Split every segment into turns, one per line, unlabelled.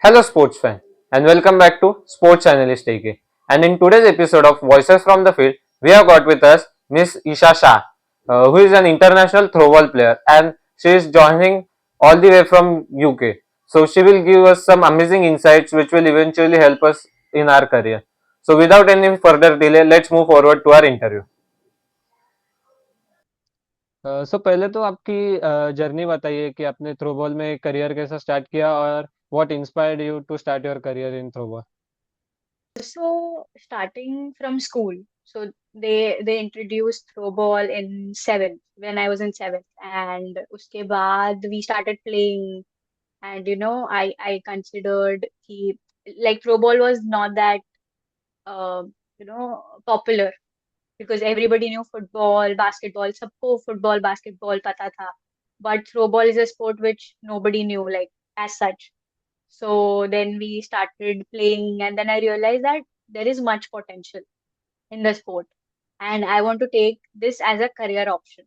Hello, sports fan, and welcome back to Sports Analyst AK. And in today's episode of Voices from the Field, we have got with us Miss Esha Shah, who is an international throwball player, and she is joining all the way from UK. So she will give us some amazing insights, which will eventually help us in our career. So without any further delay, let's move forward to our interview.
पहले तो आपकी journey बताइए कि आपने throwball में career कैसा start किया और what inspired you to start your career in throwball.
So starting from school, so they introduced throwball in seventh when I was in seventh, and uske baad we started playing, and I considered कि like throwball was not that uh, popular because everybody knew football, basketball, सबको football, basketball पता था, but throwball is a sport which nobody knew like as such. So then we started playing, and then I realized that there is much potential in the sport, and I want to take this as a career option,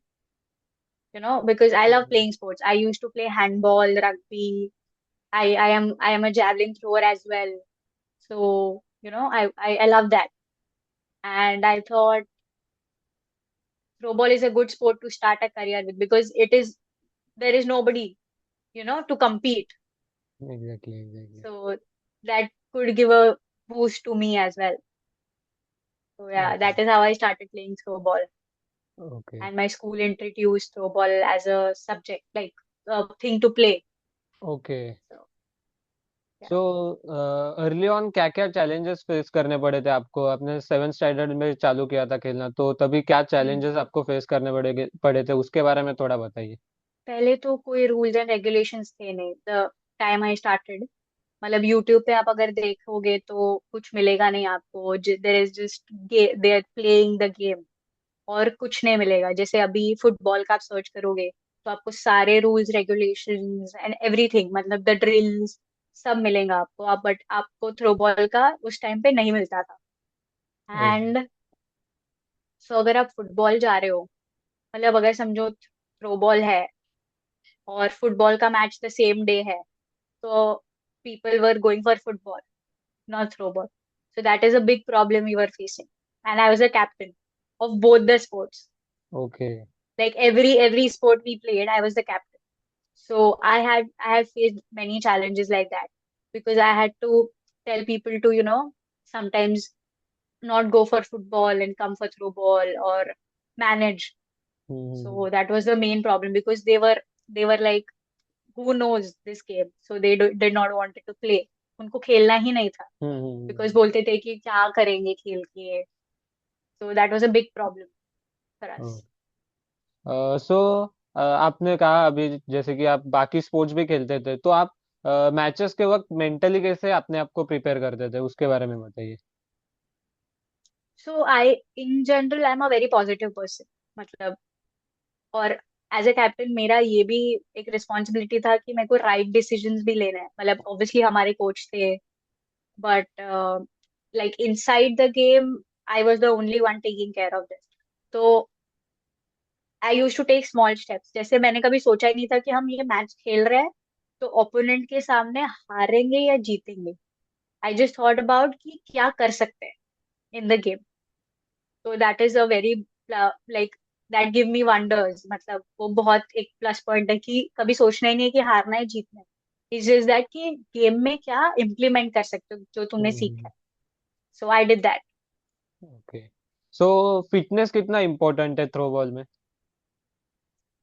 because I love playing sports. I used to play handball, rugby. I am a javelin thrower as well. So, I love that. And I thought throwball is a good sport to start a career with because there is nobody, to compete.
Exactly exactly.
So that could give a boost to me as well. So yeah,
okay
that is how I started playing throwball.
Okay
And my school introduced throwball as a subject, like a thing to play.
Okay.
So yeah.
So early on क्या क्या challenges face करने पड़े थे आपको? आपने seven standard में चालू किया था खेलना, तो तभी क्या
हम्म
चैलेंजेस आपको फेस करने पड़े थे उसके बारे में थोड़ा बताइए।
पहले तो कोई रूल्स एंड रेगुलेशंस थे नहीं द टाइम आई स्टार्टेड। मतलब यूट्यूब पे आप अगर देखोगे तो कुछ मिलेगा नहीं आपको। There is just they are playing the game, और कुछ नहीं मिलेगा। जैसे अभी फुटबॉल का आप सर्च करोगे तो आपको सारे रूल्स रेगुलेशंस एंड एवरीथिंग, मतलब द ड्रिल्स, सब मिलेगा आपको। आप बट आपको थ्रोबॉल का उस टाइम पे नहीं मिलता था।
ओके।
एंड सो अगर आप फुटबॉल जा रहे हो, मतलब अगर समझो थ्रोबॉल है और फुटबॉल का मैच द सेम डे है, तो people were going for football, not throwball. So that is a big problem we were facing. And I was a captain of both the sports.
Okay.
Like every sport we played, I was the captain. So I had faced many challenges like that because I had to tell people to, sometimes not go for football and come for throw ball or manage. So that was the main problem because they were like, who knows this game? So did not wanted to play. उनको खेलना ही नहीं था because बोलते थे कि क्या करेंगे खेल के. So that was a big problem for us.
सो आपने कहा अभी जैसे कि आप बाकी स्पोर्ट्स भी खेलते थे, तो आप मैचेस के वक्त मेंटली कैसे अपने आप को प्रिपेयर करते थे उसके बारे में बताइए।
So in general, I'm a very positive person. मतलब, और एज अ कैप्टन मेरा ये भी एक रिस्पॉन्सिबिलिटी था कि मेरे को राइट डिसीजंस भी लेने हैं। मतलब ऑब्वियसली हमारे कोच थे, but like inside the game I was the only one taking care of this. तो I used to take small steps. जैसे मैंने कभी सोचा ही नहीं था कि हम ये मैच खेल रहे हैं तो ओपोनेंट के सामने हारेंगे या जीतेंगे। आई जस्ट थॉट अबाउट कि क्या कर सकते हैं इन द गेम। तो that is a very, like, that give me wonders. मतलब वो बहुत एक प्लस पॉइंट है कि कभी सोचना ही नहीं है कि हारना है जीतना है। इट्स जस्ट दैट कि गेम में क्या इम्प्लीमेंट कर सकते हो जो तुमने सीखा है। So I did that.
Okay. So fitness कितना इम्पोर्टेंट है थ्रो बॉल में?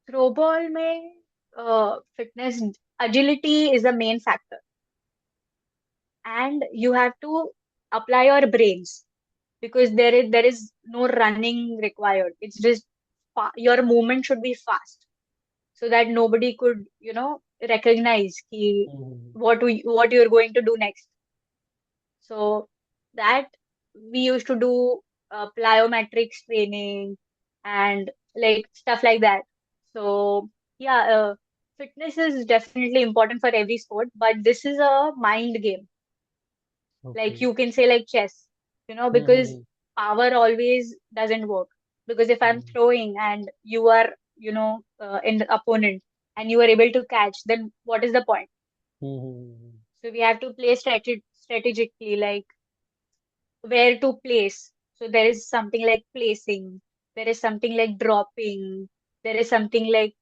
थ्रोबॉल में fitness, agility is the main factor, and you have to apply your brains because there is no running required. It's just your movement should be fast so that nobody could recognize ki what you're going to do next. So that we used to do plyometrics training and like stuff like that. So yeah, fitness is definitely important for every sport, but this is a mind game.
Okay.
Like you can say like chess, because power always doesn't work. Because if I'm throwing and you are, in the opponent and you are able to catch, then what is the point? So we have to play strategically, like where to place. So there is something like placing, there is something like dropping, there is something like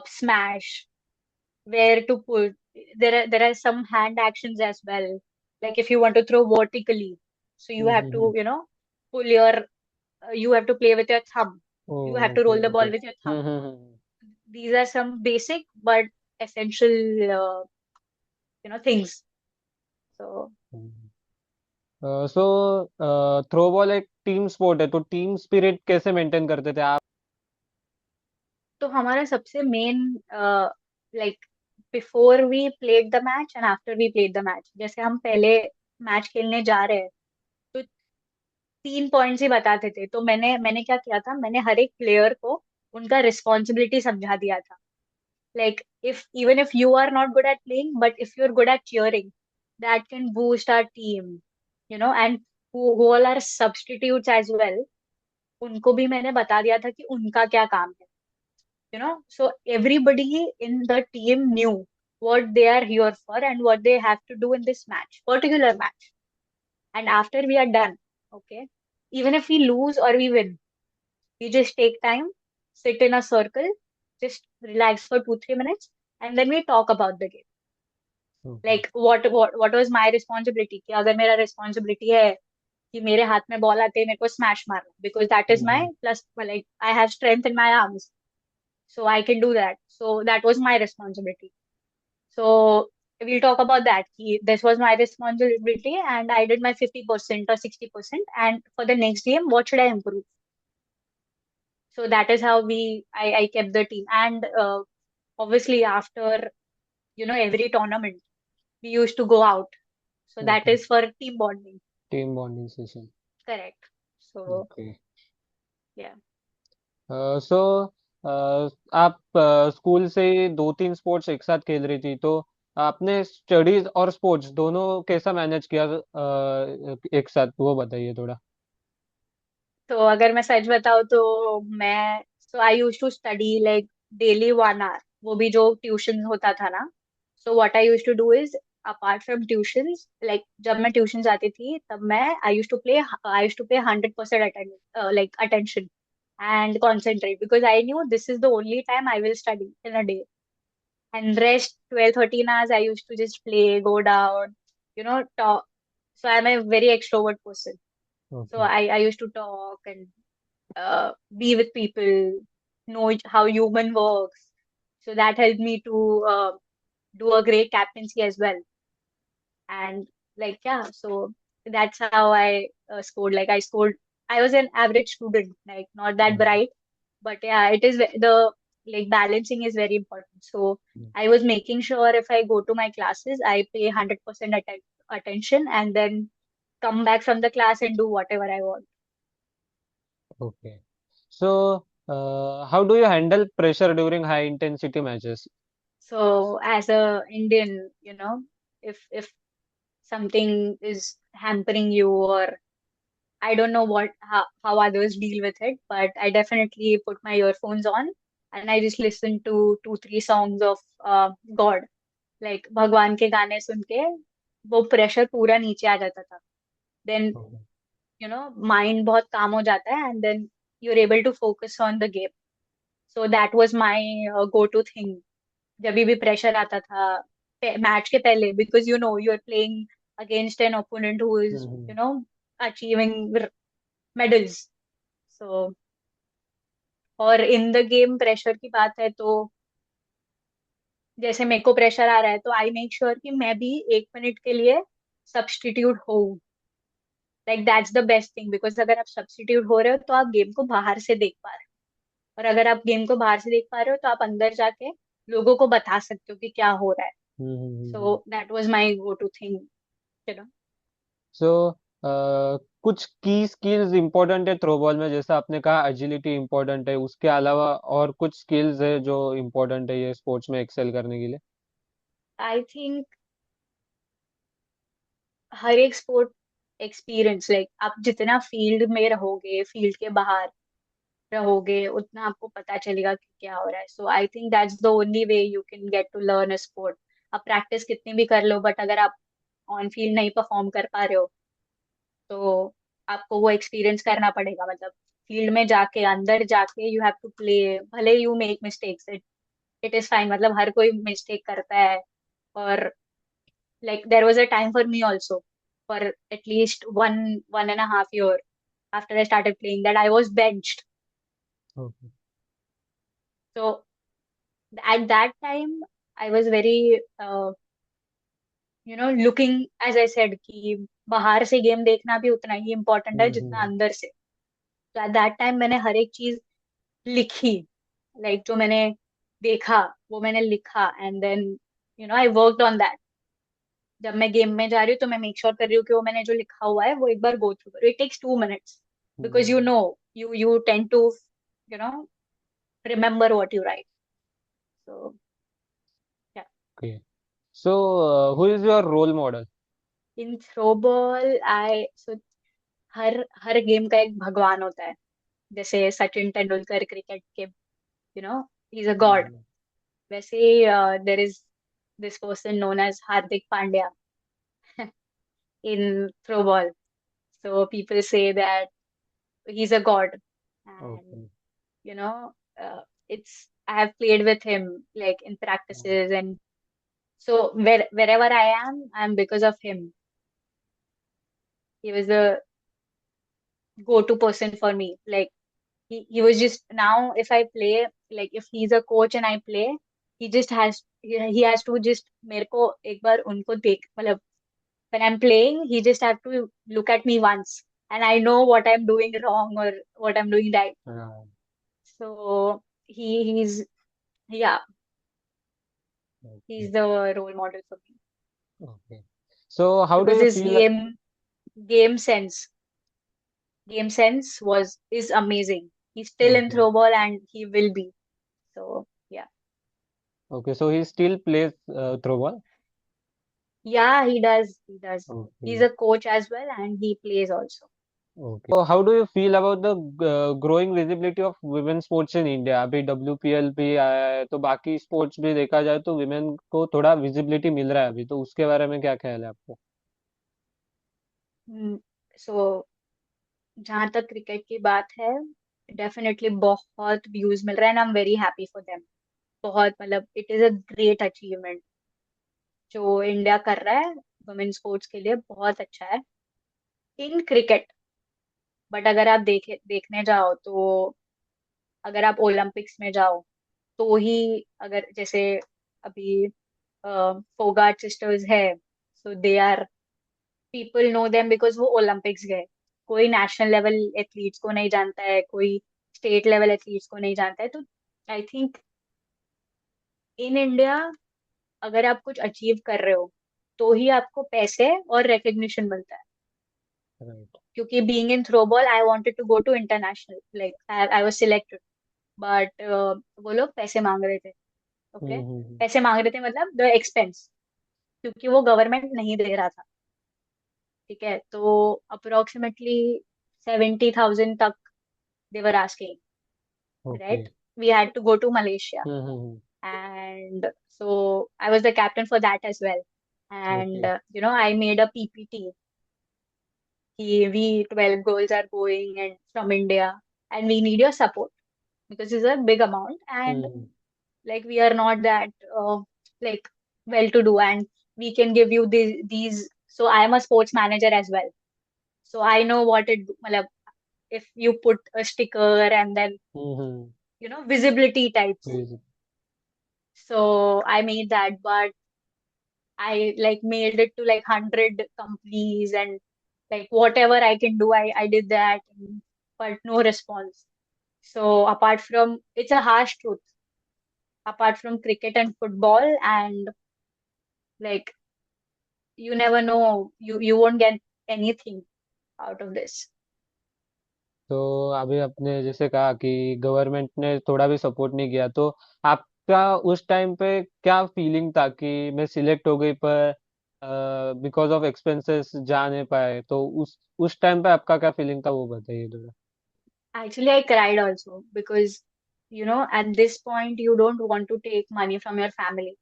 smash, where to put. There are some hand actions as well. Like if you want to throw vertically, so you have
Mm-hmm.
to, pull your, you have to play with your thumb. You have
Oh,
to
okay,
roll the ball
okay.
with your thumb.
Mm-hmm.
These are some basic but essential, things. So
so throwball एक team sport है तो team spirit कैसे maintain करते थे आप?
तो हमारा सबसे main, like before we played the match and after we played the match, जैसे हम पहले मैच खेलने जा रहे हैं तो 3 पॉइंट्स ही बताते थे। तो मैंने क्या किया था, मैंने हर एक प्लेयर को उनका रिस्पॉन्सिबिलिटी समझा दिया था। Like if even if you are not good at playing but if you are good at cheering, that can boost our team, and who all are substitutes as well, उनको भी मैंने बता दिया था कि उनका क्या काम है। So everybody in the team knew what they are here for and what they have to do in this particular match. And after we are done, okay, even if we lose or we win, we just take time, sit in a circle, just relax for 2 3 minutes, and then we talk about the game.
Okay.
Like what was my responsibility? कि अगर मेरा responsibility है कि मेरे हाथ में ball आते ही मेरे को स्मैश मारना, because that is my
Mm-hmm.
plus, like I have strength in my arms, so I can do that. So that was my responsibility. So we'll talk about that. This was my responsibility, and I did my 50% or 60%. And for the next game, what should I improve? So that is how I kept the team. And obviously, after every tournament, we used to go out. So that
Okay.
is for team bonding.
Team bonding session.
Correct. So
okay.
yeah.
सो आप school से 2-3 sports एक साथ खेल रही थी तो आपने studies और स्पोर्ट्स दोनों कैसा मैनेज किया एक साथ वो बताइए थोड़ा.
तो अगर मैं सच बताऊँ तो मैं, so I used to study like daily 1 hour, वो भी जो ट्यूशन होता था ना। So what I used to do is, apart from tuitions, like जब मैं ट्यूशन जाती थी तब मैं आई यूज टू पे 100% like attention and concentrate, because I knew this is the only time I will study in a day. And rest 12 13 hours I used to just play, go down, talk. So I'm a very extrovert person. So
okay.
I used to talk and be with people, know how human works. So that helped me to do a great captaincy as well. And like, yeah, so that's how I scored. Like I scored, I was an average student, like not that bright, but yeah, it is the like balancing is very important. So I was making sure if I go to my classes, I pay 100% attention and then come back from the class and do whatever I want.
Okay. So how do you handle pressure during high intensity matches?
So as a Indian, if something is hampering you, or I don't know how others deal with it, but I definitely put my earphones on and I just listen to 2 3 songs of God, like भगवान के गाने सुन के वो pressure पूरा नीचे आ जाता था। Then mind बहुत काम हो जाता है and then you're able to focus on the game. So that was my go-to thing जब भी प्रेशर आता था मैच के पहले, because you are playing against an opponent who is achieving medals. So और इन द गेम प्रेशर की बात है तो जैसे मेरे को प्रेशर आ रहा है तो आई मेक श्योर कि मैं भी 1 मिनट के लिए सब्स्टिट्यूट हो। Like that's the best thing, because अगर आप सब्स्टिट्यूट हो रहे हो तो आप गेम को बाहर से देख पा रहे हो, और अगर आप गेम को बाहर से देख पा रहे हो तो आप अंदर जाके लोगों को बता सकते हो कि क्या हो रहा है। So that was my go to thing, you know.
सो कुछ की स्किल्स इंपॉर्टेंट है थ्रोबॉल में, जैसा आपने कहा एजिलिटी इंपॉर्टेंट है, उसके अलावा और कुछ स्किल्स है जो इंपॉर्टेंट है ये स्पोर्ट्स में एक्सेल करने के लिए?
आई थिंक हर एक स्पोर्ट एक्सपीरियंस, लाइक आप जितना फील्ड में रहोगे, फील्ड के बाहर रहोगे, उतना आपको पता चलेगा कि क्या हो रहा है। So I think that's the only way you can get to learn a sport. आप प्रैक्टिस कितनी भी कर लो बट अगर आप ऑन फील्ड नहीं परफॉर्म कर पा रहे हो तो आपको वो एक्सपीरियंस करना पड़ेगा। मतलब फील्ड में जाके अंदर जाके यू हैव टू प्ले, भले you make mistakes, it is fine, मतलब हर कोई मिस्टेक करता है। और like there was a time for me also, for at least 1.5 year after I started playing, that I was benched.
Okay.
So at that time I was very looking, as I said, कि बाहर से game देखना भी उतना ही important है जितना
हम्म।
अंदर से। तो एट दैट टाइम मैंने हर एक चीज लिखी, जो मैंने देखा वो मैंने लिखा, and then I worked on that. जब मैं गेम में जा रही हूँ तो मैं मेक श्योर कर रही हूँ कि वो मैंने जो लिखा हुआ है वो एक बार गो थ्रू करो। It takes 2 minutes because
hmm.
you tend to you know remember what you write. So yeah.
Okay. So, who is your role model?
In throwball I so her her game का एक भगवान होता है। जैसे Sachin Tendulkar cricket के, he is a God,
hmm.
वैसे there is this person known as Hardik Pandya in throwball. So people say that he's a god, and
Okay.
you know, it's I have played with him like in practices, and so wherever I am, I'm because of him. He was the go-to person for me. Like he was just, now if I play, like if he's a coach and I play, he has to just मेरे को एक बार उनको देख, मतलब when I'm playing, he just have to look at me once, and I know what I'm doing wrong or what I'm doing right.
हाँ.
So he's, yeah,
Okay.
he's the role model for me
Okay. So, how do
because
you
his
feel?
game sense game sense was is amazing. He's still in
Okay.
throwball and he will be. So yeah.
Okay. So he still plays throwball.
Yeah, he does. He does. He's
Okay.
a coach as well and he plays also.
Okay. So, how do you feel about the growing visibility of women sports in India? अभी WPL भी आया है, तो बाकी sports भी देखा जाए तो women को थोड़ा visibility मिल रहा है अभी, तो उसके बारे में क्या ख्याल है आपको?
So जहां तक क्रिकेट की बात है, डेफिनेटली बहुत व्यूज मिल रहे हैं, and I am very happy for them. बहुत, मतलब it is a great achievement जो इंडिया कर रहा है वुमेन स्पोर्ट्स के लिए, बहुत अच्छा है इन क्रिकेट। बट अगर आप देखने जाओ तो, अगर आप ओलंपिक्स में जाओ तो ही, अगर जैसे अभी फोगाट सिस्टर्स है, so they are, people know them because वो ओलंपिक्स गए। कोई नेशनल लेवल एथलीट्स को नहीं जानता है, कोई स्टेट लेवल एथलीट्स को नहीं जानता है। तो आई थिंक इन इंडिया अगर आप कुछ अचीव कर रहे हो तो ही आपको पैसे और रिकग्निशन मिलता है।
Right.
क्योंकि being in throwball I wanted to go to international, like I was selected, but वो लोग पैसे मांग रहे थे। Okay,
hmm.
पैसे मांग रहे थे मतलब द एक्सपेंस, क्योंकि वो गवर्नमेंट नहीं दे रहा था। ठीक है, तो अप्रोक्सीमेटली 70,000 तक they were asking, right?
Okay.
We had to go to Malaysia,
hmm.
and so I was the captain for that as well. And
Okay.
I made a PPT. We 12 girls are going and from India, and we need your support because it's a big amount, and
hmm.
like we are not that like well to do, and we can give you these. So I am a sports manager as well, so I know what it, मतलब, if you put a sticker and then
hmm.
visibility types.
Yes.
So I made that, but I like mailed it to like 100 companies, and like whatever I can do, I did that, but no response. So apart from, it's a harsh truth, apart from cricket and football, and like you never know, you won't get anything out of this.
तो अभी आपने जैसे कहा कि government ने थोड़ा भी support नहीं किया, तो आपका उस टाइम पे क्या फीलिंग था कि मैं सिलेक्ट हो गई पर बिकॉज ऑफ एक्सपेंसेस जा नहीं पाए, तो उस टाइम पे आपका क्या फीलिंग था वो बताइए थोड़ा.
Actually, I cried also because at this point you don't want to take money from your family.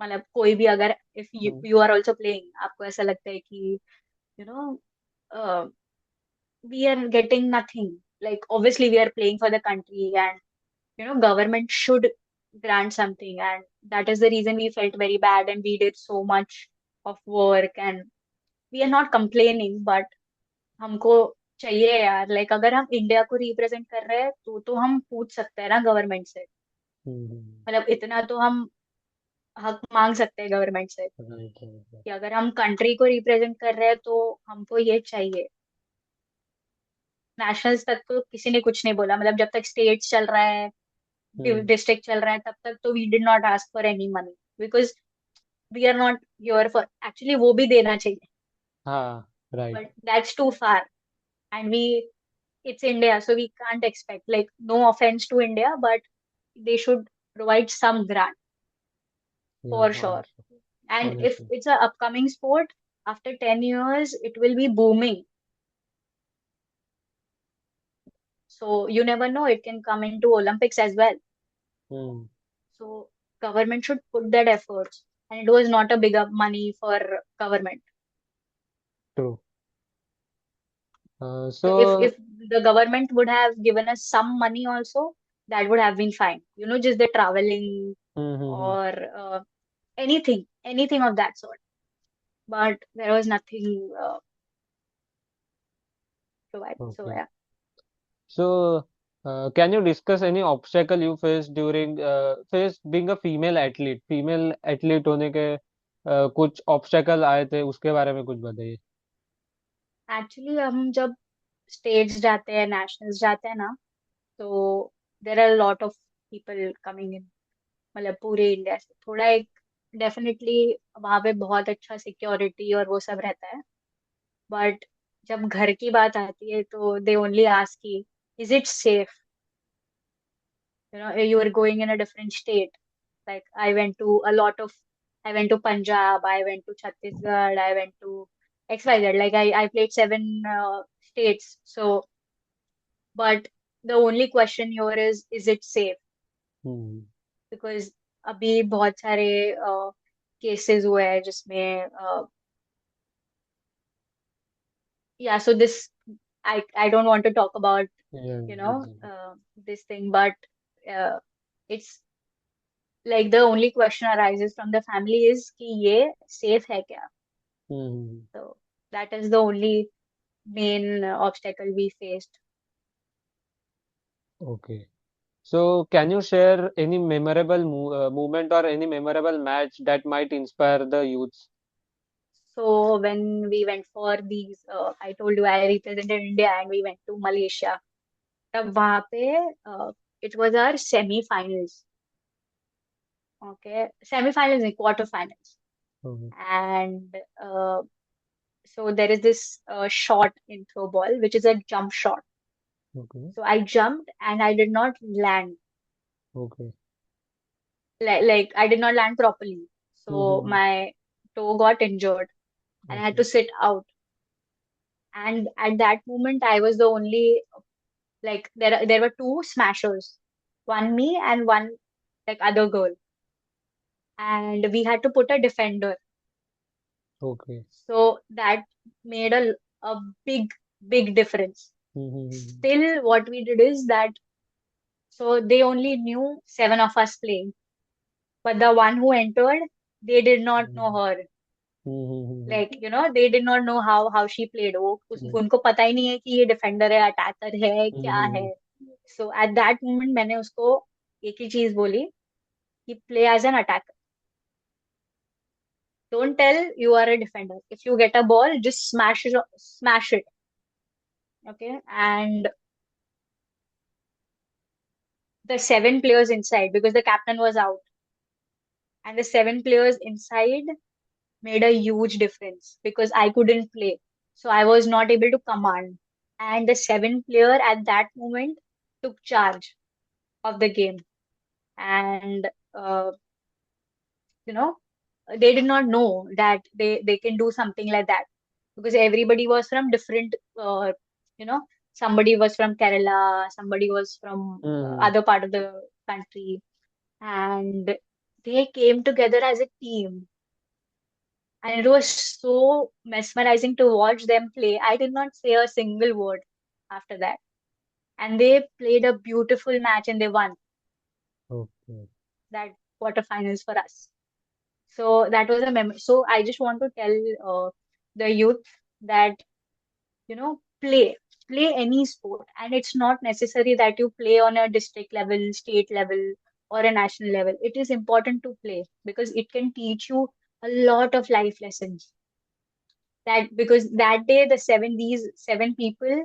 मतलब कोई भी अगर if you
hmm
you are also playing, आपको ऐसा लगता है कि you know we are getting nothing. Like obviously we are playing for the country, and government should grant something, and that is the reason we felt very bad and we did so much of work, and we are not complaining, but हमको चाहिए यार, like अगर हम India को represent कर रहे हैं तो हम पूछ सकते हैं ना गवर्नमेंट से। मतलब इतना तो हम हक मांग सकते हैं गवर्नमेंट से
राइट राइट।
कि अगर हम कंट्री को रिप्रेजेंट कर रहे हैं तो हमको ये चाहिए। नेशनल्स तक तो किसी ने कुछ नहीं बोला, मतलब जब तक स्टेट्स चल रहा है,
हम्म
डिस्ट्रिक्ट चल रहा है, तब तक तो we did not ask for any money, because we are not your for, actually वो भी देना चाहिए,
हाँ right.
But that's too far, and we it's India, so we can't expect, like, no offense to India, but they should provide some grant
या
for sure. And if
honestly.
it's a upcoming sport, after 10 years, it will be booming. So you never know, it can come into Olympics as well.
Hmm
So government should put that effort. And it was not a big up money for government.
True. So
If the government would have given us some money also, that would have been fine. Just the traveling
hmm.
or anything of that sort. But there was nothing provided. So
okay.
yeah.
So, can you discuss any obstacle you faced during faced being a female athlete? Female athlete होने के कुछ obstacle आए थे, उसके बारे में कुछ बताइए।
Actually, हम जब स्टेट्स जाते हैं, नेशनल्स जाते हैं ना, तो there are lot of people coming in, मतलब पूरे इंडिया से, थोड़ा एक डेफिनेटली वहाँ पे बहुत अच्छा सिक्योरिटी और वो सब रहता है। बट जब घर की बात आती है तो दे ओनली आस्क की, is it safe? You are going in a different state. Like I went to Punjab, I went to Chhattisgarh, I went to XYZ. Like I played seven states. So, but the only question here is it safe?
Hmm
Because अभी बहुत सारे cases हुए हैं जिसमें yeah, so this I don't want to talk about
yeah,
you know
exactly.
this thing, but uh, it's like the only question arises from the family is कि ये safe है क्या?
हम्म
So that is the only main obstacle we faced.
Okay. So, can you share any memorable moment or any memorable match that might inspire the youths?
So when we went for these, I told you I represented India and we went to Malaysia. तब वहाँ पे it was our semi-finals. Okay, semi-finals and quarter-finals.
Okay.
And so there is this shot in throwball, which is a jump shot.
Okay.
So I jumped and I did not land.
Okay.
Like I did not land properly. So
Mm-hmm.
my toe got injured and I had
Okay.
to sit out. And at that moment, I was the only, like, there were two smashers, one me and one like other girl, and we had to put a defender.
Okay.
So that made a big difference.
Mm-hmm.
Still, what we did is that, so they only knew seven of us playing, but the one who entered, they did not know her.
Mm-hmm.
Like, they did not know how she played. वो उनको पता ही नहीं है कि ये defender है, attacker है, क्या है।
Mm-hmm.
So at that moment मैंने उसको एक ही चीज बोली कि play as an attacker, don't tell you are a defender, if you get a ball just smash it, okay. And the seven players inside, because the captain was out, and the seven players inside made a huge difference because I couldn't play. So I was not able to command. And the seven player at that moment took charge of the game. And, uh, you know, they did not know that they can do something like that because everybody was from different, you know, somebody was from Kerala, somebody was from
Mm-hmm.
other part of the country. And they came together as a team. And it was so mesmerizing to watch them play. I did not say a single word after that. And they played a beautiful match and they won
Okay.
that quarterfinals for us. So that was a memory. So I just want to tell the youth that, play any sport. And it's not necessary that you play on a district level, state level, or a national level. It is important to play because it can teach you a lot of life lessons. That because that day these seven people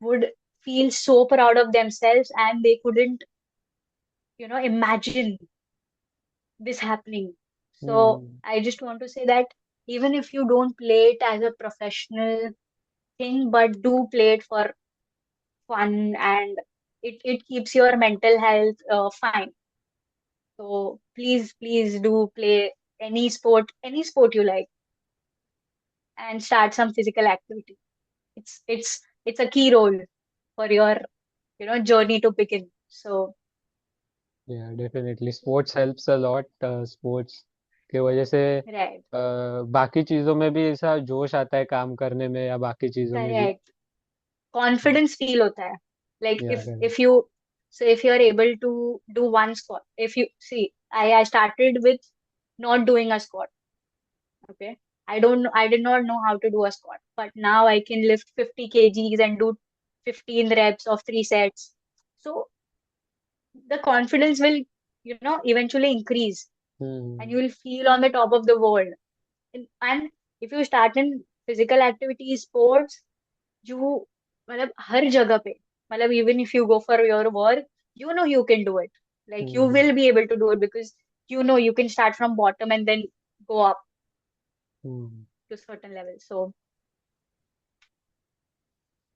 would feel so proud of themselves and they couldn't, imagine this happening. So
Hmm.
I just want to say that even if you don't play it as a professional thing, but do play it for fun and it keeps your mental health fine. So please do play any sport you like and start some physical activity. It's a key role for your, journey to begin. So,
Yeah, definitely. Sports helps a lot. Sports की वजह से
right,
बाकी चीजों में भी ऐसा जोश आता है काम करने में या बाकी चीजों में भी.
correct. Confidence feel hota hai. Like
Yeah, right.
if you are able to do one squat, if you see, I started with not doing a squat. Okay. I did not know how to do a squat, but now I can lift 50 kgs and do 15 reps of 3 sets. So the confidence will, eventually increase and you
Hmm.
will feel on the top of the world. And if you start in physical activities, sports, you, मतलब हर जगह पे, मतलब even if you go for your work, you can do it. Like you
Hmm.
will be able to do it because you can start from bottom and then go up
Hmm.
to certain level. So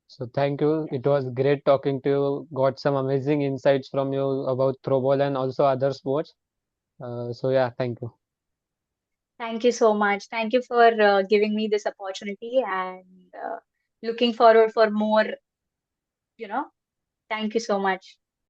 So thank you.
yes,
It was great talking to you. Got some amazing insights from you about throwball and also other sports. So yeah, thank you.
thank you so much. Thank you for giving me this opportunity and looking forward for more. You know, thank you so much.